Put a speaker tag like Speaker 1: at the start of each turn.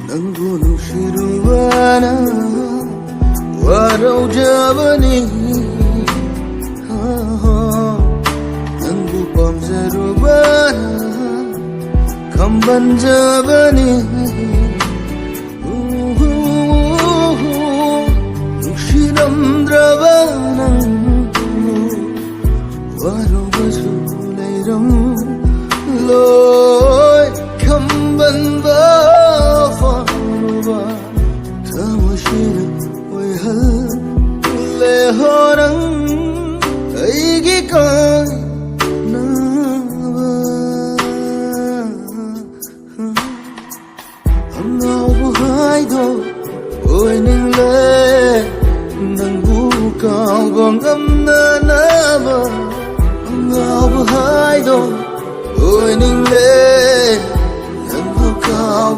Speaker 1: Nangu nushirubana waraujabani Nangu pamjarubana kambanjabani Nushiramdrabana warubazulairam loi kambanba Lehorang aigi kai nava Angau buhai do oi ning le Nangu kau bangam na nava Angau buhai do oi ning le Nangu kau